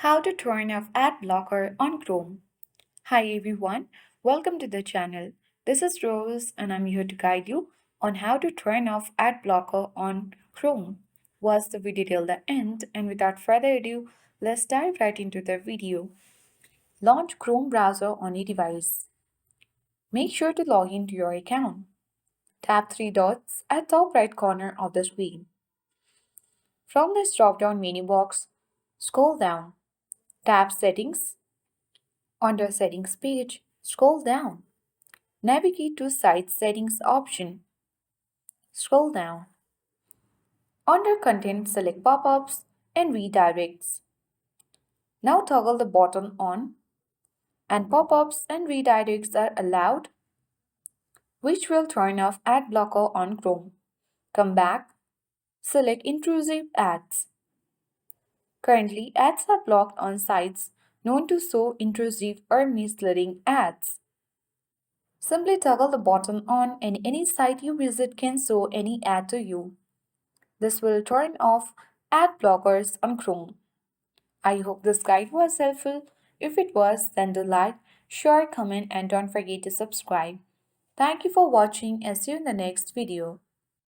How to turn off ad blocker on Chrome. Hi everyone, welcome to the channel. This is Rose and I'm here to guide you on how to turn off ad blocker on Chrome. Watch the video till the end, and without further ado, let's dive right into the video. Launch Chrome browser on your device. Make sure to log into your account. Tap three dots at top right corner of the screen. From this drop-down menu box, scroll down. Tap Settings. Under Settings page, scroll down. Navigate to Site Settings option. Scroll down. Under Content, select Popups and Redirects. Now toggle the button on, and Popups and Redirects are allowed, which will turn off ad blocker on Chrome. Come back, select Intrusive Ads. Currently, ads are blocked on sites known to show intrusive or misleading ads. Simply toggle the button on and any site you visit can show any ad to you. This will turn off ad blockers on Chrome. I hope this guide was helpful. If it was, then do like, share, comment and don't forget to subscribe. Thank you for watching and see you in the next video.